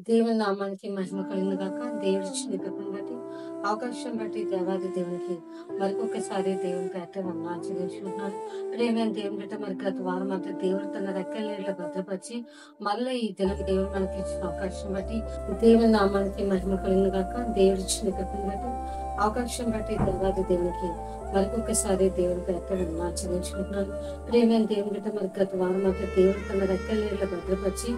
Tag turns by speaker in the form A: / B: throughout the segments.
A: దేవుని నామానికి మహిమ కలుగును గాక. దేవుడు ఇచ్చిన కృపను బట్టి, అవకాశం బట్టి దేవాది దేవునికి మరికొకసారి దేవుని పేట వందనాలు చెల్లించుకుంటున్నాను. ప్రేమైన దేవుని బిడ్డ, మరి గత వారం అంతా దేవుడు తన రెక్కల నీళ్ళలో భద్రపరిచి మళ్ళీ ఈ దినం దేవుడు మనకి ఇచ్చిన అవకాశం బట్టి దేవుని నామానికి మహిమ కలుగును గాక. దేవుడు ఇచ్చిన కృపను బట్టి, అవకాశం బట్టి దేవాది దేవునికి మరికొకసారి దేవుని పేట వందనాలు చెల్లించుకుంటున్నాను. ప్రేమైన దేవుని బిడ్డ, మరి గత వారం అంతా దేవుడు తన రెక్కల నీళ్ళలో భద్రపరిచి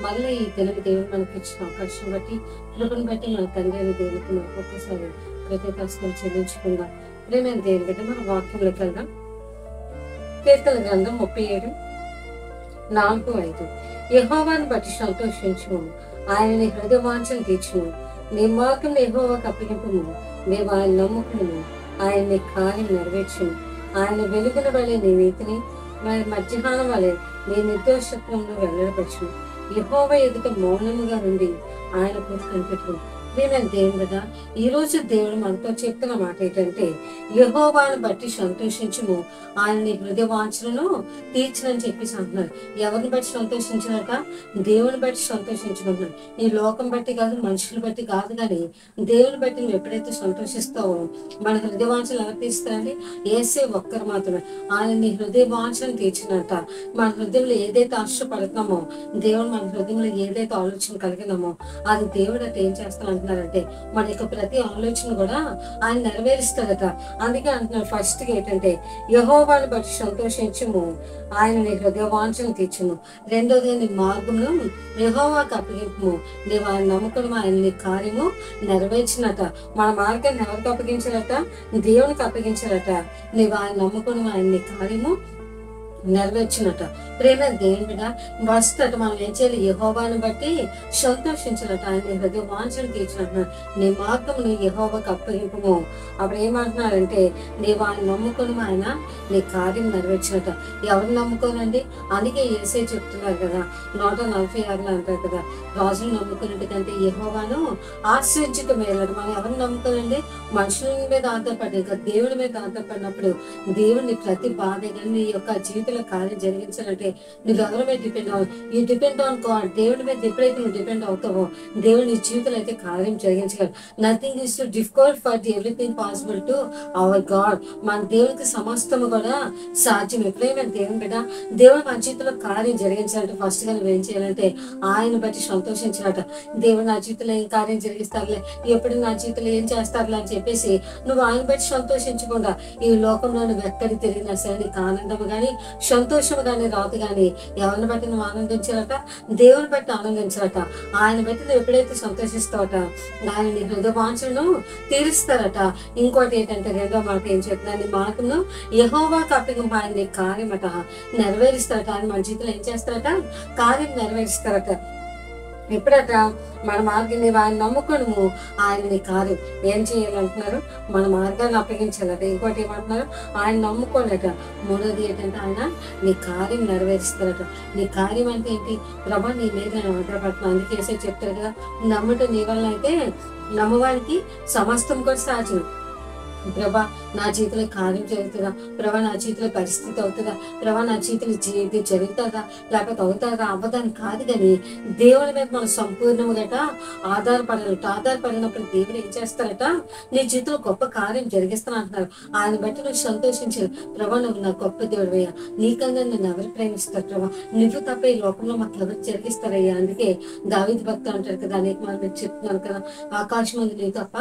A: మళ్ళీ ఈ దినం దేవుడు మనకి ఇచ్చిన అవకాశం బట్టి, కృపను బట్టి మన తండ్రి అయిన దేవునికి మనకు ఒక్కసారి కృతజ్ఞతలు చెల్లించుకుందాం. ప్రేమైన దేవుని బట్టి మన వాక్యంలోకి వెళ్దాం. కీర్తన గ్రంథం 37:4-5. యెహోవాను బట్టి సంతోషించుము, ఆయన నీ హృదయ వాంఛను తీర్చును. నీ మార్గం యెహోవాకు అప్పగింపుము, మేము ఆయన నమ్ముకును. ఆయన నీ కార్యం నెరవేర్చును. ఆయన వెలుగుల వలె నీ నీతిని, మరి మధ్యాహ్నం వలె నీ నిర్దోషత్వంలో వెల్లడపరచును. యెహోవా ఎదుట మౌనముగా నుండి ఆయన కూడా కనిపెట్టును. ప్రియమైన దేవుని కదా, ఈ రోజు దేవుడు మనతో చెప్తున్న మాట ఏంటంటే, యెహోవాను బట్టి సంతోషించుము, ఆయన నీ హృదయ వాంఛలను తీర్చునని చెప్పేసి అంటున్నారు. ఎవరిని బట్టి సంతోషించినాక? దేవుని బట్టి సంతోషించుకుంటున్నాడు. ఈ లోకం బట్టి కాదు, మనుషులు బట్టి కాదు, కానీ దేవుని బట్టి నువ్వు ఎప్పుడైతే సంతోషిస్తావో మన హృదయ వాంఛలు ఎవరు తీస్తారండి? యేసే ఒక్కరు మాత్రమే. ఆయన నీ హృదయ వాంఛను తీర్చినట్ట. మన హృదయంలో ఏదైతే ఆశపడుతున్నామో, దేవుడు మన హృదయంలో ఏదైతే ఆలోచన కలిగినామో అది దేవుడు అంటే ఏం చేస్తాను అంటున్నారంటే, మన యొక్క ప్రతి ఆలోచన కూడా ఆయన నెరవేరుస్తాడట. అందుకే అంటున్నారు ఫస్ట్ ఏంటంటే, యెహోవాను బట్టి సంతోషించుము, ఆయన నీ హృదయ వాంఛను తీర్చును. రెండోది, నీ మార్గమును యెహోవాకు అప్పగింపుము, నీవు ఆయన నమ్మకం, ఆయన నీ కార్యము నెరవేర్చినట. మన మార్గాన్ని ఎవరికి అప్పగించారట? దేవునికి అప్పగించారట. నీవు ఆయన నమ్మకం, ఆయన నీ కార్యము నెరవేర్చినట. ప్రేమ దేవుని బిడ్డ, ఫస్ట్ అట మనం ఏం చేయాలి? యెహోవాను బట్టి సంతోషించినట్టు, ఆయన హృదయ వాంఛను తీర్చినట్టు. నీ మార్గమును యెహోవాకు అప్పగింపుము. అప్పుడు ఏమంటున్నారంటే, నీవు ఆయన నమ్ముకుని ఆయన నీ కార్యం నెరవేర్చినట్ట. ఎవరిని నమ్ముకోనండి? అందుకే యేసే చెప్తున్నారు కదా, 146 అంటారు కదా, రాజును నమ్ముకున్నట్టు కంటే యెహోవాను ఆశ్రయించుట మేలట. మనం ఎవరిని నమ్ముకోనండి? మనుషుల మీద ఆధారపడి కదా, దేవుడి మీద ఆధారపడినప్పుడు దేవుడిని ప్రతి బాధ కానీ నీ యొక్క జీవితంలో కార్యం జరిగించాలంటే నువ్వు ఎవరి మీద డిపెండ్ అవ్వాలి? You depend on God. దేవుడి మీద ఎప్పుడైతే నువ్వు డిపెండ్ అవుతావో దేవుడు నీ జీవితంలో అయితే కార్యం జరిగించగలరు. Nothing is too difficult for everything possible to our God. మన దేవునికి సమస్తము కూడా సాధ్యం. ఎప్పుడైనా దేవుని బిడ్డ, దేవుడు మన జీవితంలో కార్యం జరిగించాలంటే ఫస్ట్ గా నువ్వు ఏం చేయాలంటే ఆయన బట్టి సంతోషించాలట. దేవుడు నా జీవితంలో ఏం కార్యం జరిగిస్తారులే, ఎప్పుడు నా జీవితంలో ఏం చేస్తారులే అని చెప్పేసి నువ్వు ఆయన బట్టి సంతోషించకుండా ఈ లోకంలో నువ్వు ఎక్కడికి తిరిగినా సరే నీకు ఆనందం కానీ సంతోషం కానీ రాదు. కానీ ఎవరిని బట్టి నువ్వు ఆనందించాలట? దేవుని బట్టి ఆనందించాలట. ఆయన బట్టి నువ్వు ఎప్పుడైతే సంతోషిస్తావట ఆయన నీ హృదయ వాంఛను తీరుస్తారట. ఇంకోటి ఏంటంటే, రెండో మాట ఏం చెప్తున్నా, నీ మార్గంను యెహోవాకు అప్పగింపు, ఆయన నీ కార్యమట నెరవేరుస్తారట. ఆయన మన జీవితంలో ఏం చేస్తారట? కార్యం నెరవేరుస్తారట. ఎప్పుడట? మన మార్గం నీవు ఆయన నమ్ముకును, ఆయన నీ కార్యం ఏం చేయాలంటున్నారు? మన మార్గాన్ని అప్పగించాలట. ఇంకోటి ఏమంటున్నారు? ఆయన నమ్ముకోలేట. మూడోది ఏంటంటే, ఆయన నీ కార్యం నెరవేరుస్తారట. నీ కార్యం అంటే ఏంటి? ప్రభా నీ మీద నేను ఆధారపడుతున్నాను. అందుకేసే చెప్తారు కదా, నమ్ముట నీ వల్ల అయితే నమ్మవానికి సమస్తం కూడా సాధ్యం. ప్రభా నా జీవితంలో కార్యం జరుగుతుందా? ప్రభా నా జీవితంలో పరిస్థితి అవుతుందా? ప్రభా నా జీవితంలో ఇది జరుగుతుందా లేకపోతే అవుతుందా అవ్వదని కాదు, కానీ దేవుని మీద మనం సంపూర్ణంగా ఆధారపడాలట. ఆధారపడినప్పుడు దేవుడు ఏం చేస్తారట? నీ జీవితంలో గొప్ప కార్యం జరిగిస్తాను అంటున్నారు. ఆయన బట్టి నువ్వు సంతోషించాలి. ప్రభా నువ్వు నా గొప్ప దేవుడు అయ్యా, నీకన్నా నన్ను ఎవరు ప్రేమిస్తారు ప్రభా? నువ్వు తప్ప ఈ లోకంలో మాకు ఎవరు జరిగిస్తారయ్యా. అందుకే దావీదు భక్తుడు అంటారు కదా, అనేక మంది మీరు చెప్తున్నారు కదా, ఆకాశం ఉంది నీ తప్ప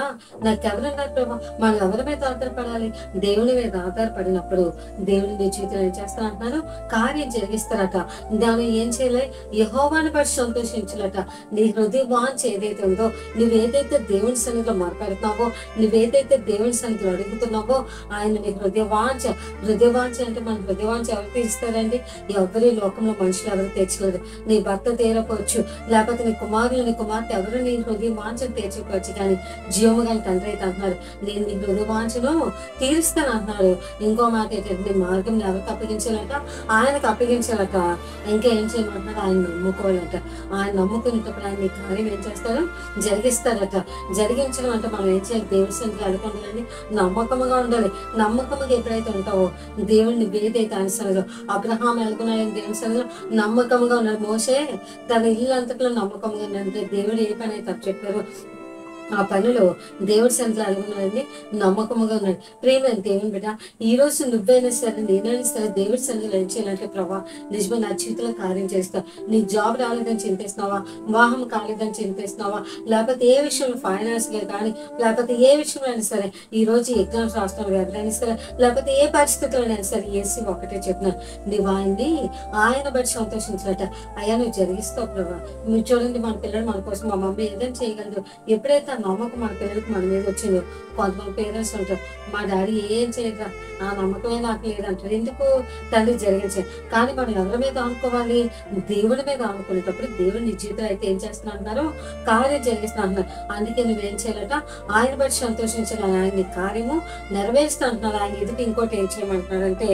A: నాకెవరన్నారు ప్రభా? మనం ఎవరి మీద ఆధారపడాలి? దేవుని మీద ఆధారపడినప్పుడు దేవుని నీ జీవితంలో ఏం చేస్తా అంటున్నారు? కార్యం జరిగిస్తారట. దాన్ని ఏం చేయాలి? యెహోవాను బట్టి సంతోషించాలట. నీ హృదయ వాంఛ ఏదైతే ఉందో, నువ్వేదైతే దేవుని సన్నిధిలో మాట్లాడుతున్నావో, నువ్వేదైతే దేవుని సన్నిధిలో అడుగుతున్నావో ఆయన నీ హృదయ వాంఛ. హృదయ వాంఛ అంటే మన హృదయ వాంఛ ఎవరు తీరుస్తారండి? ఎవరి లోకంలో మనుషులు ఎవరు తీర్చలేరు. నీ భర్త తీరకపోవచ్చు, లేకపోతే నీ కుమారులు నీ కుమార్తె ఎవరు నీ హృదయ వాంఛను తీర్చకపోవచ్చు, కానీ జీవము కానీ తండ్రి అయితే అంటున్నారు, నేను నీ హృదయ వాంఛను తీరుస్తాను అంటున్నాడు. ఇంకో మాట ఏంటంటే మార్గం ఎవరికి అప్పగించాలట? ఆయనకు అప్పగించాలట. ఇంకా ఏం చేయమంటున్నాడు? ఆయన నమ్ముకోవాలట. ఆయన నమ్ముకునేటప్పుడు ఆయన ఈ కార్యం ఏం చేస్తాడు? జరిగిస్తాడట. జరిగించడం అంటే మనం ఏం చేయాలి? దేవుడి సన్నిధిలో అనుకుంటాలని నమ్మకంగా ఉండాలి. నమ్మకంగా ఎప్పుడైతే ఉంటావో దేవుడిని ఏదైతే ఆయన సన్నిధిలో అబ్రహాం అనుకున్నాడని దేవుని సన్నిధిలో నమ్మకంగా ఉన్నాడు. మోసే తన ఇల్లు అంతట్లో నమ్మకంగా ఉన్నాడంటే దేవుడు ఏ పని అయితే చెప్పారో ఆ పనిలో దేవుడి సన్నిధిలో అనుకున్నాడని నమ్మకంగా ఉన్నాడు. ప్రేమ దేవుని బిడ్డ, ఈ రోజు నువ్వైనా సరే నేనైనా సరే దేవుడి సన్నిధిలో ఏం చేయాలంటే ప్రభా నిజమే నా జీవితంలో కార్యం చేస్తావు. నీ జాబ్ రాలేదని చింతిస్తున్నావా? వివాహం కాలేదని చింతిస్తున్నావా? లేకపోతే ఏ విషయంలో ఫైనాన్స్గా కానీ లేకపోతే ఏ విషయంలో అయినా సరే ఈ రోజు ఎగ్జామ్స్ రాష్ట్రంలో ఎవరైనా సరే లేకపోతే ఏ పరిస్థితుల్లోనైనా సరే ఏసీ ఒకటే చెప్తున్నాను, నువ్వు ఆయన్ని ఆయన బట్టి సంతోషించాలట. అయ్యా నువ్వు జరిగిస్తావు ప్రభా. మీరు చూడండి, మన పిల్లలు మన కోసం మా మమ్మీ ఏదైనా చేయగలదు. ఎప్పుడైతే నమ్మకం మన పిల్లలకి మన మీద వచ్చిందో, కొంతమంది పేరెంట్స్ ఉంటారు మా డాడీ ఏం చేయరా, ఆ నమ్మకమే నాకు లేదంటారు. ఎందుకు? తండ్రి జరిగించారు. కానీ మనం ఎవరి మీద అనుకోవాలి? దేవుడి మీద అనుకునేటప్పుడు దేవుడు నీ జీవితం అయితే ఏం చేస్తున్నా అంటున్నారు? కార్యం జరిగిస్తున్నా అంటున్నారు. అందుకే నువ్వేం చేయాలట? ఆయన బట్టి సంతోషించాలి. ఆయన కార్యము నెరవేరుస్తా అంటున్నారు. ఆయన ఎదుటి ఇంకోటి ఏం చేయమంటున్నాడంటే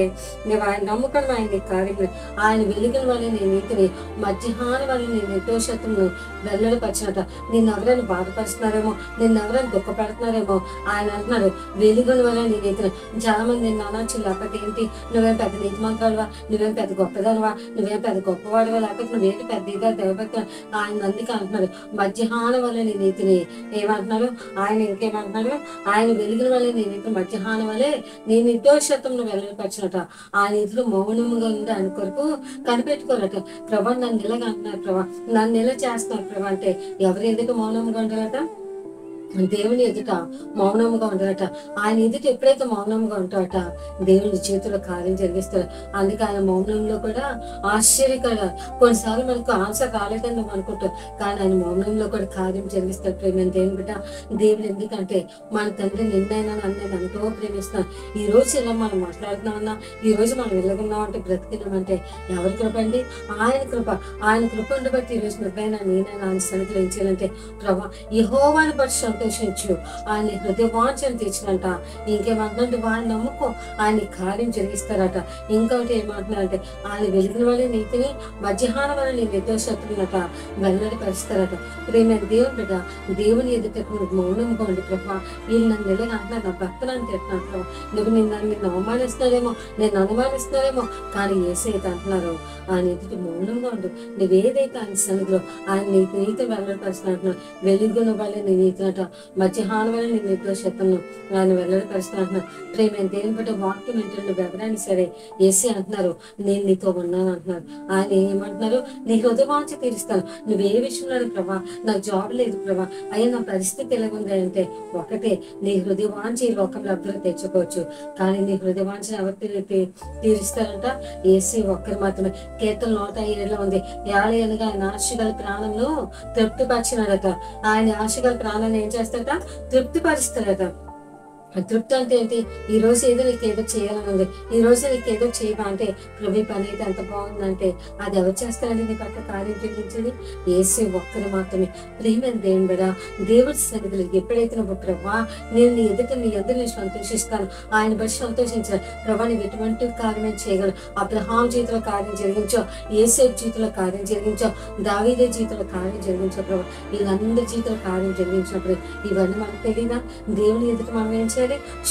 A: నువ్వు ఆయన నమ్ముకుని ఆయన కార్యం ఆయన వెలుగుల వల్ల నీ నీతిని మధ్యాహ్నం వల్ల నీ నిర్దోషత్వము వెల్లడిపరిచినట. నిన్ను ఎవరైనా బాధపరుస్తున్నారేమో, నిన్ను ఎవరైనా దుఃఖపెడుతున్నారేమో ఆయన అంటున్నాడు వెలుగుల వల్ల నీ నీతిని. చాలా మంది నిన్ను అనొచ్చు, లేకపోతే ఏంటి నువ్వేం పెద్ద నీతిమంతుడివా, నువ్వేం పెద్ద గొప్పదానివా, నువ్వేం పెద్ద గొప్పవాడివా, లేకపోతే నువ్వేంటి పెద్ద ఇదా దైవభక్తి ఆయన అందుకే అంటున్నాడు మధ్యాహ్నం వల్ల నీ నీతిని. ఏమంటున్నాడు ఆయన? ఇంకేమంటున్నాడు? ఆయన వెలుగుల వల్ల నీ నీతిని మధ్యాహ్నం వల్లే నీ నిర్దోషత్వం వెల్లడిపరిచినట. ఆ నీతిలో మౌనముగా ఉంది ఆయన కొరకు కనిపెట్టుకోరట. ప్రభా నన్ను ఇలాగ అంటున్నారు, ప్రభా నన్ను ఇలా చేస్తున్నారు ప్రభా అంటే ఎవరు ఎదుట మౌనంగా ఉండాలట? దేవుని ఎదుట మౌనంగా ఉండదట. ఆయన ఎదుట ఎప్పుడైతే మౌనంగా ఉంటాడట దేవుని చేతిలో కార్యం జరిగిస్తాడు. అందుకే ఆయన మౌనంలో కూడా ఆశ్చర్యకర. కొన్నిసార్లు మనకు ఆన్సర్ రాలేదని నువ్వు అనుకుంటావు, కానీ ఆయన మౌనంలో కూడా కార్యం జరిగిస్తాడు. ప్రేమ దేవుని బిడ్డ, దేవుడు ఎందుకంటే మన తండ్రి నిన్నైనా నన్ను ఎంతో ప్రేమిస్తున్నాను. ఈ రోజు ఇలా మనం మాట్లాడుతున్నామన్నా, ఈ రోజు మనం వెళ్ళగున్నామంటే బ్రతికినామంటే ఎవరి కృప అండి? ఆయన కృప. ఆయన కృప ఉండబట్టి ఈ రోజు నువ్వైనా నేనైనా ఆయన సన్నిధిలో ఏం చేయాలంటే ప్రభా యెహోవాను బట్టి సంతోషించు, ఆయన హృదయ వాంఛను తీర్చినంట. ఇంకేమంటున్నట్టు ఆయన నమ్ముకో, ఆయన కార్యం జరిగిస్తారట. ఇంకొకటి ఏమంటున్నారంటే ఆయన వెలుగుల వల్ల నీతిని మధ్యాహ్నం వల్ల నీ నిర్దోషత్తులట వెల్లడిపరుస్తారట. ప్రేమ దేవుని బిడ్డ, దేవుని ఎదుట మౌనంగా ఉండి ప్రభా వీళ్ళు నన్ను నిలగా అంటున్నారు, నా భక్తులు అని తింటున్నారు ప్రభా, నువ్వు నిన్ను అవమానిస్తున్నారేమో, నేను అనుమానిస్తున్నారేమో, కానీ ఏసైతే అంటున్నారు ఆయన ఎదుటి మౌనంగా ఉండు. నువ్వేదైతే ఆయన సన్నిధిలో ఆయన నీతి వెల్లడిపరుస్తున్నట్టున్నావు, వెలుగుల వల్ల నీ నీతినట మధ్యాహ్నం వల్ల నీ నిర్దోషత్వను ఆయన వెల్లడిపరుస్తున్నట్టున్నావు. ప్రేమ దేని బట్టి వాక్యం ఏంటంటే నువ్వు ఎవరైనా సరే ఏసీ అంటున్నారు నేను నీతో ఉన్నాను అంటున్నారు. ఆయన ఏమంటున్నారు? నీ హృదయవాంఛ తీరుస్తాను. నువ్వు ఏ విషయంలో ప్రభా నాకు జాబ్ లేదు ప్రభా, అయ్యా నా పరిస్థితి ఎలాగుంది అంటే ఒకటే, నీ హృదయవాంఛ ఈ లోకంలో అభివృద్ధి తెచ్చుకోవచ్చు, కానీ నీ హృదయవాంఛ ఎవరు తీరుస్తారంట? ఏసీ ఒక్కరు మాత్రమే. కీర్తన 107 ఉంది, ఏడేళ్ళుగా ఆయన ఆశగల ప్రాణంలో తృప్తిపరిచినాడట. ఆయన ఆశగల ప్రాణాన్ని ఏం చేస్తాడట? తృప్తిపరుస్తాడట. తృప్తి అంటే ఏంటి? ఈ రోజు ఏదో నీకు ఏదో చేయాలని ఉంది, ఈ రోజు నీకు ఏదో చేయవా అంటే ప్రభు పని అయితే ఎంత బాగుందంటే అది ఎవరు చేస్తారండి? నీ పట్ల కార్యం జరిగించేది యేసు ఒక్కరు మాత్రమే. ప్రియమైన దేవుని బిడ్డ, దేవుడి సన్నిధిలో ఎప్పుడైతే నువ్వు ప్రభా నేను నీ ఎదుట నేను సంతోషిస్తాను, ఆయన బట్టి సంతోషించాను ప్రభా, నువ్వు ఎటువంటి కార్యం చేయగలవు? అబ్రహాం జీవితంలో కార్యం జరిగించావు, యేసేపు జీవితంలో కార్యం జరిగించావు, దావీదు జీవితంలో కార్యం జరిగించావు ప్రభా. వీళ్ళందరి జీవితంలో కార్యం జరిగించినప్పుడు ఇవన్నీ మనకు తెలియదా? దేవుని ఎదుట మనం ఏం చేయాలి?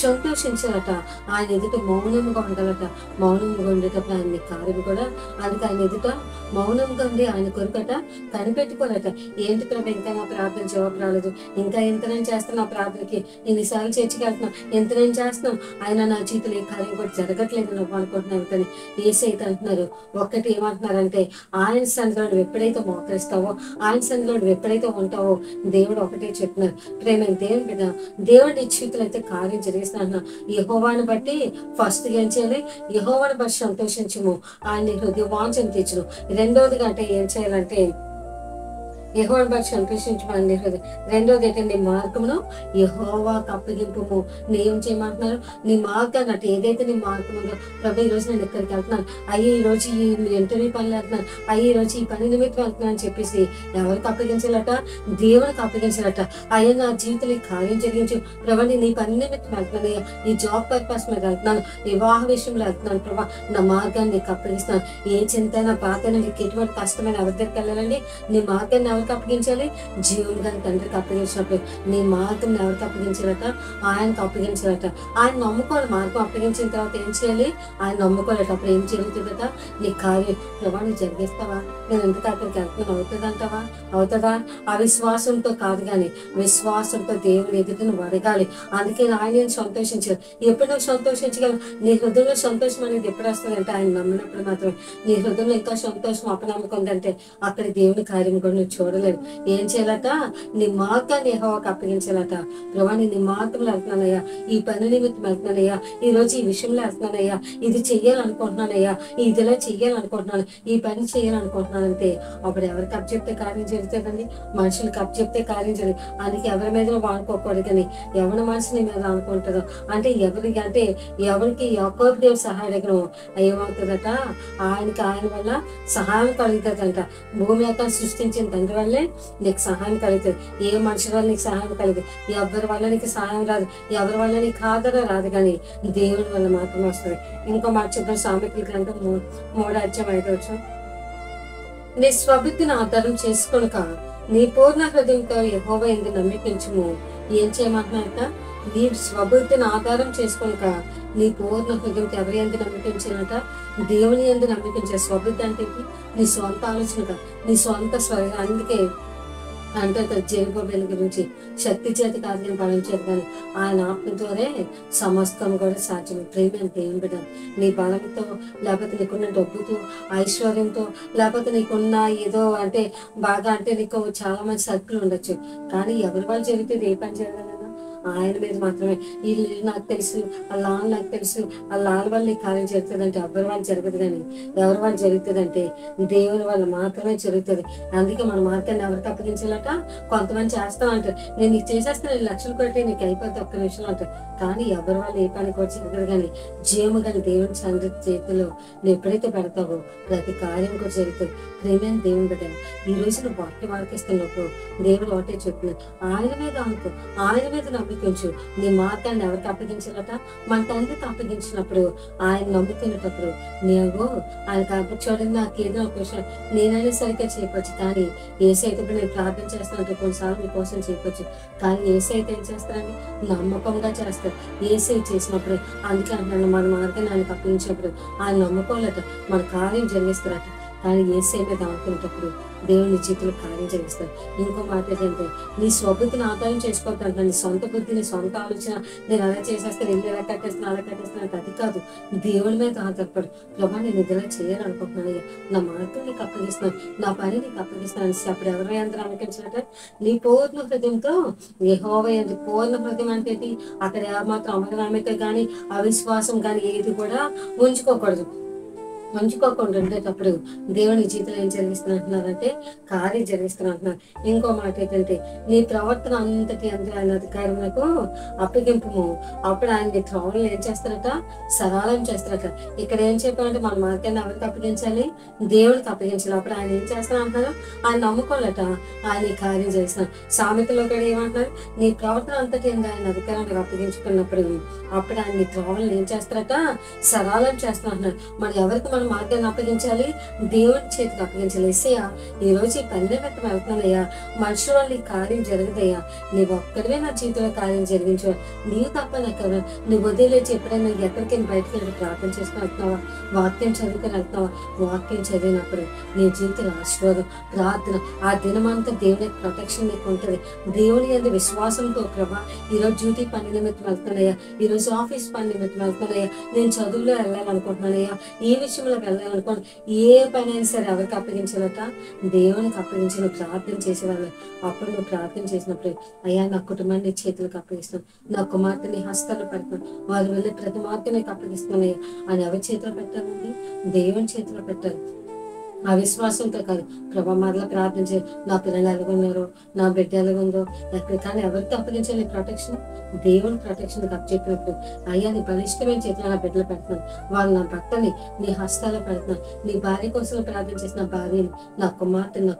A: సంతోషించాలట. ఆయన ఎదుట మౌనంగా ఉండాలట. మౌనంగా ఉండేటప్పుడు ఆయన కార్యం కూడా అందుకే ఆయన ఎదుట మౌనంగా ఉండి ఆయన కొరకట కనిపెట్టుకోవాలట. ఏంటి ప్రభు ఇంకా నా ప్రార్థన జవాబు రాలేదు, ఇంకా ఎంత నేను చేస్తాను నా ప్రార్థనకి, ఎన్నిసార్లు చర్చికి వెళ్తున్నాం, ఎంత నేను చేస్తున్నాం, ఆయన నా జీవితంలో ఏ కార్యం కూడా జరగట్లేదు నువ్వు అనుకుంటున్నావు. కానీ యేసయ్య అంటున్నారు ఒక్కటి ఏమంటున్నారంటే ఆయన సన్నిధిలో నువ్వు ఎప్పుడైతే మోకరిస్తావో, ఆయన సన్నిధిలో నువ్వు ఎప్పుడైతే ఉంటావో దేవుడు ఒకటే చెప్తున్నారు. ప్రేమ దేవుని బిడ్డ, దేవుడి జీవితంలో అయితే కార్యం జరిగిస్తున్నా యెహోవాను బట్టి ఫస్ట్ ఏం చేయాలి? యెహోవాను బట్టి సంతోషించము, ఆయన హృదయ వాంఛను తీర్చును. రెండోదిగా అంటే ఏం చేయాలంటే యెహోవాను బట్టి సంతోషించమని నీ హృదయం. రెండోది ఏంటంటే నీ మార్గమును యెహోవాకు అప్పగింపుము. నీ ఏం చేయమంటున్నారు? నీ మార్గాన్ని అంటే ఏదైతే నీ మార్గం ఉందో, ప్రభు ఈ రోజు నేను ఇక్కడికి వెళ్తున్నాను, అయ్యి ఈ రోజు ఈ ఇంటర్వ్యూ పనులు వెళ్తున్నాను, అయ్యి ఈ రోజు ఈ పని నిమిత్తం వెళ్తున్నాను అని చెప్పేసి ఎవరికి అప్పగించాలట? దేవునికి అప్పగించాలట. అయ్యా నా జీవితంలో ఈ కార్యం జరిగించు ప్రభా, నేను ఈ పని నిమిత్తం వెళ్తున్నాను, ఈ జాబ్ పర్పస్ మీద వెళ్తున్నాను, వివాహ విషయంలో వెళ్తున్నాను ప్రభా, నా మార్గాన్ని నీకు అప్పగిస్తాను. ఏ చింతైనా బాధైనా నీకు ఎటువంటి కష్టమైన ఎవరి దగ్గరికి వెళ్ళాలండి? నీ మార్గాన్ని ఎవరికి అప్పగించాలి? జీవుని గారి తండ్రికి అప్పగించినప్పుడు నీ మార్గం ఎవరికి అప్పగించాలట? ఆయనకు అప్పగించాలట. ఆయన నమ్ముకోవాలి. మార్గం అప్పగించిన తర్వాత ఏం చేయాలి? ఆయన నమ్ముకోలేట. అప్పుడు ఏం జరుగుతుందట? నీ కార్యం ప్రభా నువ్వు జరిగిస్తావా? నేను ఎందుకు అక్కడికి వెళ్తున్నాను? అవుతుందంటావా? అవుతుందా? అవిశ్వాసంతో కాదు, కానీ విశ్వాసంతో దేవుని ఎదుట నువ్వు అడగాలి. అందుకే ఆయన సంతోషించారు. ఎప్పుడు నువ్వు సంతోషించగలవు? నీ హృదయంలో సంతోషం అనేది ఎప్పుడు వస్తుంది అంటే ఆయన నమ్మినప్పుడు మాత్రమే. నీ హృదయంలో ఇంకా సంతోషం అపనమ్మకం ఉందంటే అక్కడ దేవుని కార్యం కూడా నువ్వు చూడలేవు. ఏం చేయాలట? నీ మార్గాన్ని యెహోవాకు అప్పగించాలట. ప్రభా నీ మార్గంలో వెళ్తున్నానయ్యా, ఈ పని నిమిత్తం వెళ్తున్నానయ్యా, ఈ రోజు ఈ విషయంలో వెళ్తున్నానయ్యా, ఇది చెయ్యాలనుకుంటున్నానయ్యా, ఇదిలా చెయ్యాలనుకుంటున్నాను, ఈ పని చేయాలనుకుంటున్నానంటే అప్పుడు ఎవరికి అప్పచెప్తే కార్యం జరుగుతుందండి? మనుషులకు అప్పచెప్తే కార్యం జరుగుతుంది. అందుకే ఎవరి మీద వాడుకోకూడదు, కానీ ఎవరి మనసుని మీద అనుకుంటుందో అంటే ఎవరికి అంటే ఎవరికి యాకోబు దేవుడు సహాయకుడు ఏమవుతుందట? ఆయన వల్ల సహాయం కలుగుతుందంట. భూమి యొక్క సృష్టించిన తండ్రి వల్లే నీకు సహాయం కలుగుతుంది. ఏ మనుషుల వల్ల నీకు సహాయం కలుగుతుంది? ఎవరి వల్ల నీకు సహాయం రాదు, ఎవరి వల్ల నీకు ఆదరణ రాదు, కానీ దేవుని వల్ల మాత్రమే వస్తుంది. ఇంకో మాట చెప్తాం, సామెతల గ్రంథం 3:5. నీ స్వబుద్ధిని ఆధారం చేసుకొనక నీ పూర్ణ హృదయంతో యెహోవా యందు నమ్మికించుము. ఏం చేయమంటున్నారట? నీ స్వబుద్ధిని ఆధారం చేసుకొనక నీ పూర్ణ హృదయంతో ఎవరి యందు నమ్మికించారట? దేవుని యందు నమ్మికించే. స్వబుద్ధి అంటే నీ సొంత ఆలోచన, నీ సొంత అందుకే అంటే జెరుబ్బాబెలు గురించి శక్తి చేతి కాదు కానీ బలం చేతి కానీ ఆయన ఆత్మతోనే సమస్తం కూడా సాధ్యం. ప్రేమ దేవుని బిడ్డ నీ బలంతో, లేకపోతే నీకున్న డబ్బుతో, ఐశ్వర్యంతో, లేకపోతే నీకున్న ఏదో అంటే బాగా అంటే నీకు చాలా మంది సర్కిల్ ఉండొచ్చు, కానీ ఎవరి వాళ్ళు జరుగుతుంది? ఏ పని జరగదు. ఆయన మీద మాత్రమే. వీళ్ళు నాకు తెలుసు, వాళ్ళ నాకు తెలుసు, వాళ్ళ వల్ల ఈ కార్యం జరుగుతుందంటే ఎవరి వాళ్ళు జరగదు, కానీ ఎవరి వాళ్ళు జరుగుతుందంటే దేవుని వల్ల మాత్రమే జరుగుతుంది. అందుకే మన మార్గాన్ని ఎవరికి అప్పగించాలట? కొంతమంది చేస్తామంటారు, నేను నీకు చేసేస్తే నేను లక్షలు కొట్టి నీకు అయిపోతే ఒక్క నిమిషంలో అంటారు, కానీ ఎవరి వాళ్ళు ఏ పని కూడా జరగదు. కానీ జీవము కానీ దేవుని సంగతి చేతిలో నువ్వు ఎప్పుడైతే పెడతావో ప్రతి కార్యం కూడా జరుగుతుంది. ప్రేమైన దేవుని బిడ్డ ఈ రోజు నువ్వు వాక్యం ఆలకిస్తున్నప్పుడు దేవుడు ఒకటే చెప్తున్నాడు, ఆయన మీద అనుకో, ఆయన మీద నమ్మికించు. నీ మార్గాన్ని ఎవరికి అప్పగించాలట? మన తండ్రికి అప్పగించినప్పుడు ఆయన నమ్ముకునేటప్పుడు నీవు ఆయన కాబట్టి చూడండి, నాకు ఏదో ఒక విషయం నేనైనా సరిగ్గా చేయవచ్చు, కానీ ఏసై అయితే నేను ప్రార్థన చేస్తానంటే కొన్నిసార్లు మీకోసం చేయవచ్చు, కానీ ఏసై అయితే ఏం చేస్తారని నమ్మకంగా చేస్తారు. ఏసై చేసినప్పుడు అందుకే అంటున్నాను, మన మార్గాన్ని ఆయనకు అప్పగించినప్పుడు ఆయన నమ్మకంలట మన కార్యం జరిగిస్తారట. కానీ ఏసై మీద అనుకునేటప్పుడు దేవుని జీవితంలో కార్యం జరిగిస్తారు. ఇంకో మాట ఏంటంటే నీ స్వబుద్ధిని ఆధారం చేసుకోవద్దు. నీ సొంత బుద్ధిని, సొంత ఆలోచన, నేను అలా చేసేస్తాను, ఇల్లు ఎలా కట్టేస్తాను, అలా కట్టేస్తాను అంటే అది కాదు. దేవుని మీద ఆధారపడు. ప్రభా నేను ఇదిలా చేయాలనుకుంటున్నాను, నా మార్గం నీకు అప్పగిస్తున్నాను, నా పని నీకు అప్పగిస్తున్నాను. అప్పుడు ఎవరి అందరూ అనుకుంటున్నట్ట? నీ పూర్ణ హృదయంతో యెహోవా యందు. పూర్ణ హృదయం అంటే అక్కడ ఏమాత్రం అమరనామిక కానీ అవిశ్వాసం కానీ ఏది కూడా ఉంచుకోకూడదు. ఉంచుకోకుండా ఉండేటప్పుడు దేవుని జీవితంలో ఏం జరిగిస్తున్నట్టున్నారంటే కార్యం జరిగిస్తున్నట్టున్నారు. ఇంకో మాట ఏంటంటే నీ ప్రవర్తన అంతటి అందరూ ఆయన అధికారులకు అప్పగింపు. అప్పుడు ఆయన నీ త్రోవలను ఏం చేస్తారట? సరళం చేస్తారట. ఇక్కడ ఏం చెప్పారంటే మన మార్గాన్ని ఎవరికి అప్పగించాలి? దేవుడికి అప్పగించాలి. అప్పుడు ఆయన ఏం చేస్తారంటున్నారు? ఆయన నమ్ముకోలేట, ఆయన ఈ కార్యం చేస్తున్నారు. సామెతలో కూడా ఏమంటున్నారు? నీ ప్రవర్తన అంతటి ఆయన అధికారానికి అప్పగించుకున్నప్పుడు అప్పుడు ఆయన నీ త్రోవలను ఏం చేస్తారట? సరళం చేస్తున్నారు. మరి ఎవరికి మనం మార్గాన్ని అప్పగించాలి? దేవుని చేతికి అప్పగించాలి. ఎస్సయ్యా ఈ రోజు ఈ పని నిమిత్తం వెళ్తున్నానయ్యా, మనుషుల వల్ల ఈ కార్యం జరగదయ్యా, నీవు ఒక్కడివే నా జీవితంలో కార్యం జరిగించు, నీవు తప్ప నాకు నువ్వు వదిలేచి ఎప్పుడైనా ఎక్కడికైనా బయటకు వెళ్ళి ప్రార్థన చేసుకుని వెళ్తున్నావా? వాక్యం చదువుకొని వెళ్తున్నావా? వాక్యం చదివినప్పుడు నీ జీవితంలో ఆశీర్వాదం, ప్రార్థన, ఆ దినమంతా దేవుని ప్రొటెక్షన్ నీకు ఉంటుంది. దేవుని యందు విశ్వాసంతో ప్రభా ఈరోజు డ్యూటీ పని నిమిత్తం వెళ్తున్నాయా, ఈరోజు ఆఫీస్ పని నిమిత్తం వెళ్తున్నాయా, నేను చదువులో వెళ్ళాలనుకుంటున్నానయ్యా, ఈ విషయంలో వెళ్ళాలనుకోండి, ఏ పని అయినా సరే ఎవరికి అప్పగించాలట? దేవునికి అప్పగించి నువ్వు ప్రార్థన చేసేవాళ్ళు. అప్పుడు నువ్వు ప్రార్థన చేసినప్పుడు అయ్యా నా కుటుంబాన్ని నీ చేతులకు అప్పగిస్తాను, నా కుమార్తెని హస్తాలు పెడతాను, వారు వెళ్ళి ప్రతి మార్గం నీకు అప్పగిస్తున్నాయ్యా అని ఎవరి చేతిలో పెట్టాలండి? దేవుని చేతిలో పెట్టాలి. ఆ విశ్వాసంతో కాదు ప్రభా మరలా ప్రార్థించే నా పిల్లలు ఎలాగున్నారో, నా బిడ్డ ఎలాగుందో, ఎక్కడ కానీ ఎవరికి అప్పగించాలి ప్రొటెక్షన్? దేవుని ప్రొటెక్షన్ చెప్పినప్పుడు అయ్యా నీ బలిష్టమైన చేతిలో నా బిడ్డలు పెడుతున్నాను, వాళ్ళు నా భర్తని నీ హస్తాలు పెడుతున్నాను, నీ భార్య కోసం ప్రార్థన చేసిన నా భార్యని, నా కుమార్తె, నా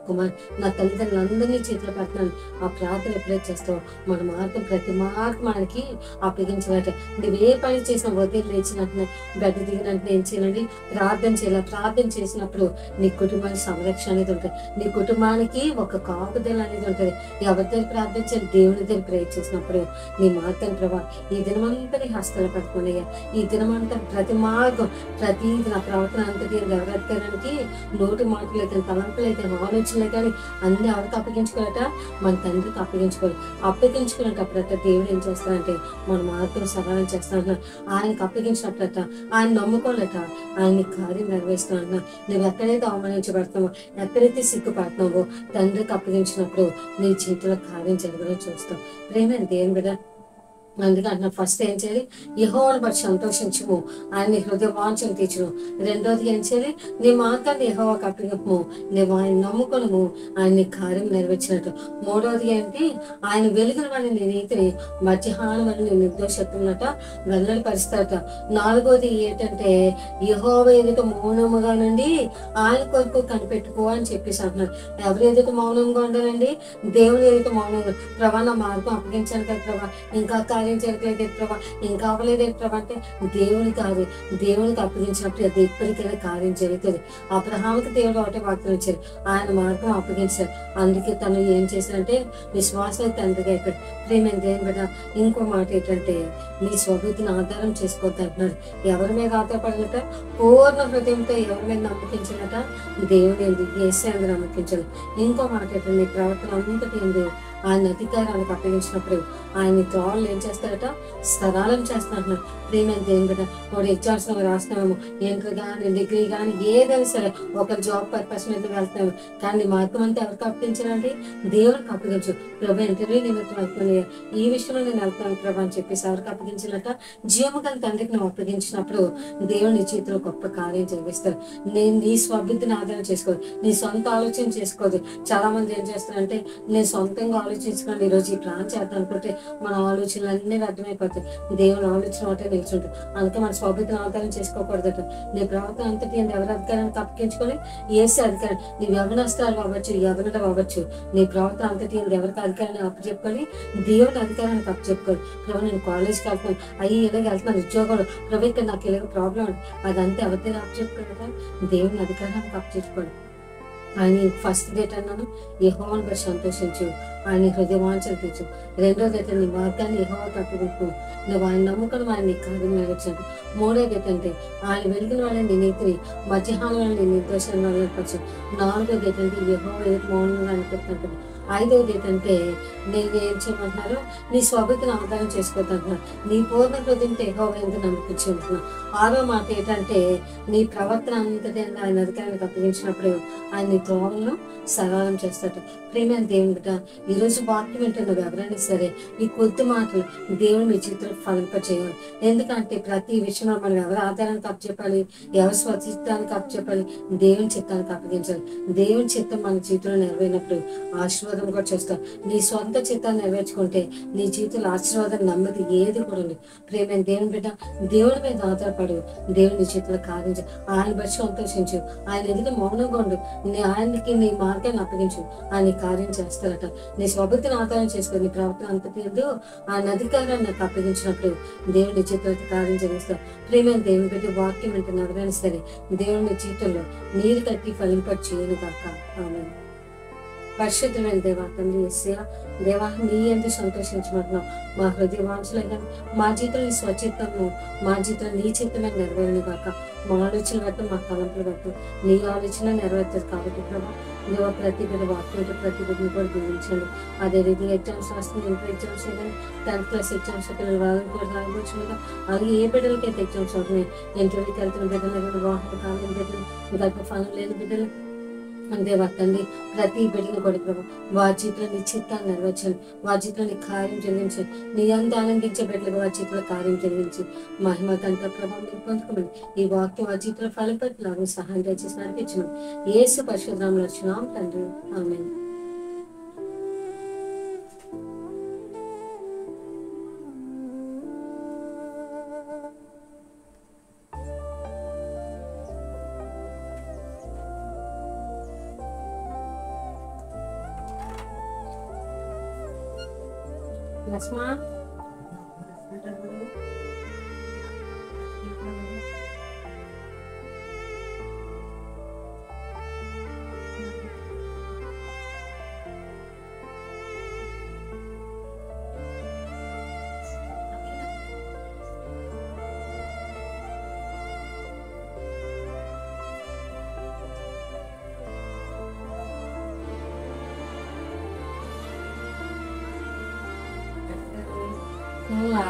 A: నా తల్లిదండ్రులందరినీ చేతిలో పెడుతున్నాను. ఆ ప్రార్థన ఎప్పుడైతే చేస్తావు మన మార్గం ప్రతి మార్గం మనకి అప్పగించినట్టు. నువ్వే పని చేసిన ఉదయం లేచినట్టునే గడ్డ దిగినట్టు ఏం చేయాలండి? ప్రార్థన చేయాలి. ప్రార్థన చేసినప్పుడు నీ కుటుంబానికి సంరక్షణ అనేది ఉంటుంది, నీ కుటుంబానికి ఒక కాపుదల అనేది ఉంటుంది. ఎవరి దగ్గర ప్రార్థించాలి? దేవుని దగ్గర ప్రేర్ చేసినప్పుడు నీ మార్గం ప్రభా ఈ దినమంతా నీ హస్తాలు పట్టుకున్నాయ్యా. ఈ దినమంతా ప్రతి మార్గం ప్రతి నా ప్రవర్తన అంతటి ఎవరెత్తడానికి నోటి మాటలు అయితే తలంపులు అయితే ఆలోచనలు కానీ అన్ని ఎవరికి అప్పగించుకోవాలట? మన తండ్రికి అప్పగించుకోవాలి. అప్పగించుకునేటప్పుడట దేవుడు ఏం చేస్తాడంటే మన మార్గం సరళం చేస్తాడంట. ఆయనకు అప్పగించినప్పుడట ఆయన నమ్ముకోవాలట, ఆయన కార్యం నెరవేరుస్తాడంట. నువ్వు ఎక్కడైతే అవమానించబడతావో, ఎక్కడైతే సిగ్గుపడుతున్నావో తండ్రికి అప్పగించినప్పుడు నీ చేతిలో కార్యం జరగడం చూస్తావు. ప్రేమ దేవుని బిడ్డ. అందుకంటున్నా ఫస్ట్ ఏం చేయాలి? యెహోవాను బట్టి సంతోషించుము, ఆయన నీ హృదయ వాంఛను తీర్చును. రెండోది ఏం చేయాలి? నీ మార్గాన్ని యెహోవాకు అప్పగింపుము, నువ్వు ఆయన నమ్ముకొనుము, ఆయన నీ కార్యం నెరవేర్చినట్టు. మూడోది ఏంటి? ఆయన వెలుగున వాడిని నీ నీతిని, మధ్యాహ్నం వాడిని నీ నిర్దోషత్వనట వెల్లడి పరిస్తారట. నాలుగోది ఏంటంటే యెహోవా ఎదుట మౌనముగా నుండి ఆయన కొరకు కనిపెట్టుకో అని చెప్పేసి అంటున్నారు. ఎవరు ఎదుట మౌనంగా ఉండాలండి? దేవుని ఎదుట మౌనంగా. ప్రభా నా మార్గం అప్పగించాను కదా ప్రభా, ఇంకా కార్యం జరగలేదు ప్రభా, ఇంకా అవ్వలేదు ప్రభా అంటే దేవుని కాదు. దేవునికి అప్పగించినప్పుడు అది ఎప్పటికైనా కార్యం జరుగుతుంది. అబ్రహాముకి దేవుడు ఒకటే వాగ్దానం ఇచ్చారు, ఆయన మార్గం అప్పగించారు. అందుకే తను ఏం చేశారంటే విశ్వాసం తండ్రిగా అయిపోయాడు. ప్రేమ దేవుని బిడ్డ. ఇంకో మాట ఏంటంటే నీ స్వబుద్ధిని ఆధారం చేసుకోవద్దు అంటున్నారు. ఎవరి మీద ఆధారపడినట? పూర్ణ హృదయంతో ఎవరి మీద నమ్మకించినట? దేవుని యేసయ్యను నమ్మకించాలి. ఇంకో మాట ఏంటంటే నీ ప్రవర్తన అంతటి ఏంది ఆయన అధికారానికి అప్పగించినప్పుడు ఆయన త్రోవలు ఏం చేస్తారట? సరళం చేస్తారంటున్నారు. ప్రేమ దేవుని బిడ్డ. వాడు ఎగ్జామ్స్ రాస్తున్నాము, ఇంటర్ కానీ డిగ్రీ కానీ ఏదైనా సరే ఒక జాబ్ పర్పస్ మీద వెళ్తున్నాము, కానీ మార్గం అంతా ఎవరికి అప్పగించాలంటే దేవునికి అప్పగించు. ప్రభు ఇంటర్వ్యూ నిమిత్తం వెళ్తున్నాయి, ఈ విషయంలో నేను వెళ్తాను ప్రభు అని చెప్పేసి ఎవరికి అప్పగించినట్ట? జీవము గల తండ్రికి నువ్వు అప్పగించినప్పుడు దేవుని చేతిలో గొప్ప కార్యం జరిగిస్తారు. నేను నీ స్వబుద్ధిని ఆధారం చేసుకోదు, నీ సొంత ఆలోచన చేసుకోదు. చాలా మంది ఏం చేస్తారంటే నేను సొంతంగా ఆలోచించుకోండి ఈరోజు ఈ ప్లాన్ చేద్దాం అనుకుంటే మన ఆలోచనలు అన్నీ అర్థమైపోతాయి. దేవుని ఆలోచన ఒకటే నిల్చుంటుంది. అందుకే మన స్వబుద్ధిని ఆధారం చేసుకోకూడదట. నీ ప్రవర్తన అంతటి ఎవరి అధికారానికి అప్పగించుకొని ఏసే అధికారం. నీ యవనస్తులు అవ్వచ్చు, యవనులు అవ్వచ్చు, నీ ప్రవర్తన అంతటి ఎవరికి అధికారాన్ని అప్పచెప్పుకొని దేవుని అధికారానికి అప్పచెప్పుకోవాలి. ప్రభు నేను కాలేజ్కి వెళ్తాను, అయ్యి ఇలాగ వెళ్తున్నాను, ఉద్యోగాలు ప్రభు ఇక్కడ నాకు ఇలాగ ప్రాబ్లం ఉంది, అదంతా ఎవరితో అప్పచెప్పుకోవాలి కదా? దేవుని అధికారానికి అప్పచెప్పుకోవాలి. ఆయన ఫస్ట్ డేట్ అన్నాను యెహోవాను బట్టి సంతోషించు, ఆయన హృదయ వాంఛను తీర్చు. రెండోది అయితే నీ మార్గాన్ని యెహోవాకు అప్పగింపు, నువ్వు ఆయన నమ్ముకుని ఆయన నీ కార్యం నెరవేర్చాడు. మూడోది ఏంటంటే ఆయన వెలుగున వాళ్ళని నీ నీతిని, మధ్యాహ్నం వాళ్ళని నీ నిర్దోషాన్ని నెరవేర్చు. నాలుగోది ఏంటంటే యెహోవా ఎదుట మౌనంగా అనిపిస్తుంటుంది. ఐదవది ఏంటంటే నేను ఏం చేయమంటున్నారు? నీ స్వబుద్ధిని ఆధారం చేసుకోవద్దంటున్నారు. నీ పూర్ణ హృదయంతో యెహోవా ఎందుకు నమ్మకించి ఉంటున్నావు. ఆరో మాట ఏంటంటే నీ ప్రవర్తన అంతటి ఆయన అధికారానికి అప్పగించినప్పుడు ఆయన నీ త్రోవలను సరళం చేస్తాడు. ప్రేమ దేవుని బిడ్డ. ఈరోజు వాక్యం వింటున్నావు ఎవరైనా సరే ఈ కొద్ది మాటలు దేవుని మీ జీవితంలో ఫలింపచేయాలి. ఎందుకంటే ప్రతి విషయంలో మనం ఎవరి ఆధారానికి అప్పచెప్పాలి, ఎవరి స్వచిత్తానికి అప్పచెప్పాలి, దేవుని చిత్తానికి అప్పగించాలి. దేవుని చిత్తం మన జీవితంలో నెరవేరినప్పుడు ఆశీర్వాదం కూడా చేస్తాం. నీ సొంత చిత్తాన్ని నెరవేర్చుకుంటే నీ జీవితంలో ఆశీర్వాదం నమ్మది ఏది కూడా ఉంది. ప్రేమ దేవుని బిడ్డ. దేవుని మీద ఆధారపడు, దేవుని చేతిలో కార్యం ఆయన బట్టి సంతోషించు, ఆయన ఎదుట మౌనంగా ఉండు, ఆయనకి నీ మార్గాన్ని అప్పగించు, ఆయన కార్యం చేస్తారట. నీ స్వబుద్ధిని ఆధారం చేసుకో, నీ ప్రవర్తన అంత తీరు ఆయన అధికారాన్ని నాకు అప్పగించినప్పుడు దేవుని చేతులతో కార్యం చేస్తావు. ప్రేమ దేవుని పెట్టి వాక్యం అంటే ఎవరైనా సరే దేవుని జీవితంలో నీరు కట్టి ఫలింపచేయను కాక. ఆమేన్. పరిశుద్ధమైన దేవా తండ్రి యేసయ్యా, దేవా నీ ఎందుకు సంతోషించమంటున్నావు. మా హృదయ వాంఛలే కానీ మా జీవితంలో నీ స్వచిత్తము, మా జీవితంలో నీ చిత్తమే నెరవేరును కాక. మా ఆలోచనలు బట్టి మా తలంపులు బట్టి నీ ఆలోచన నెరవేరుతుంది కాబట్టి ప్రభా నువ్వు ప్రతి బిడ్డ వాక్యం ప్రతి బిడ్డను కూడా దీవించండి. అదే రీతిగా ఎగ్జామ్స్ రాస్తుంది, ఇంటర్ ఎగ్జామ్స్ కానీ 10th క్లాస్ ఎగ్జామ్స్ పిల్లలు వాళ్ళని కూడా రాయవచ్చుగా. అలాగే ఏ బిడ్డలకైతే ఎగ్జామ్స్ అవుతున్నాయి, ఇంటర్వ్యూకి వెళ్తున్న బిడ్డలు, వాహన కాలం బిడ్డలు, గర్భ ఫలం లేని బిడ్డలు, దేవా తండ్రి, ప్రతి బిడ్డను కూడా ప్రభు వారి జీవితంలో నీ చిత్తాన్ని నెరవేర్చండి. వారి జీవితంలో నీ కార్యం జరిగించండి. నీ అంత ఆనందించే బిడ్డలుగా వారి జీవితంలో కార్యం జరిగించి మహిమ తంత ప్రభావం మీరు పొందుకోమని ఈ వాక్యం వారి జీవితంలో ఫలపడుతున్నారు సహాయం దయచేసి నడిపించను. యేసు పరిశుద్ధ నామములో అర్చున్నాం తండ్రి, ఆమేన్. లక్ష్మా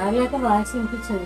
A: ఆడలేక వాయిస్ వినిపించదు.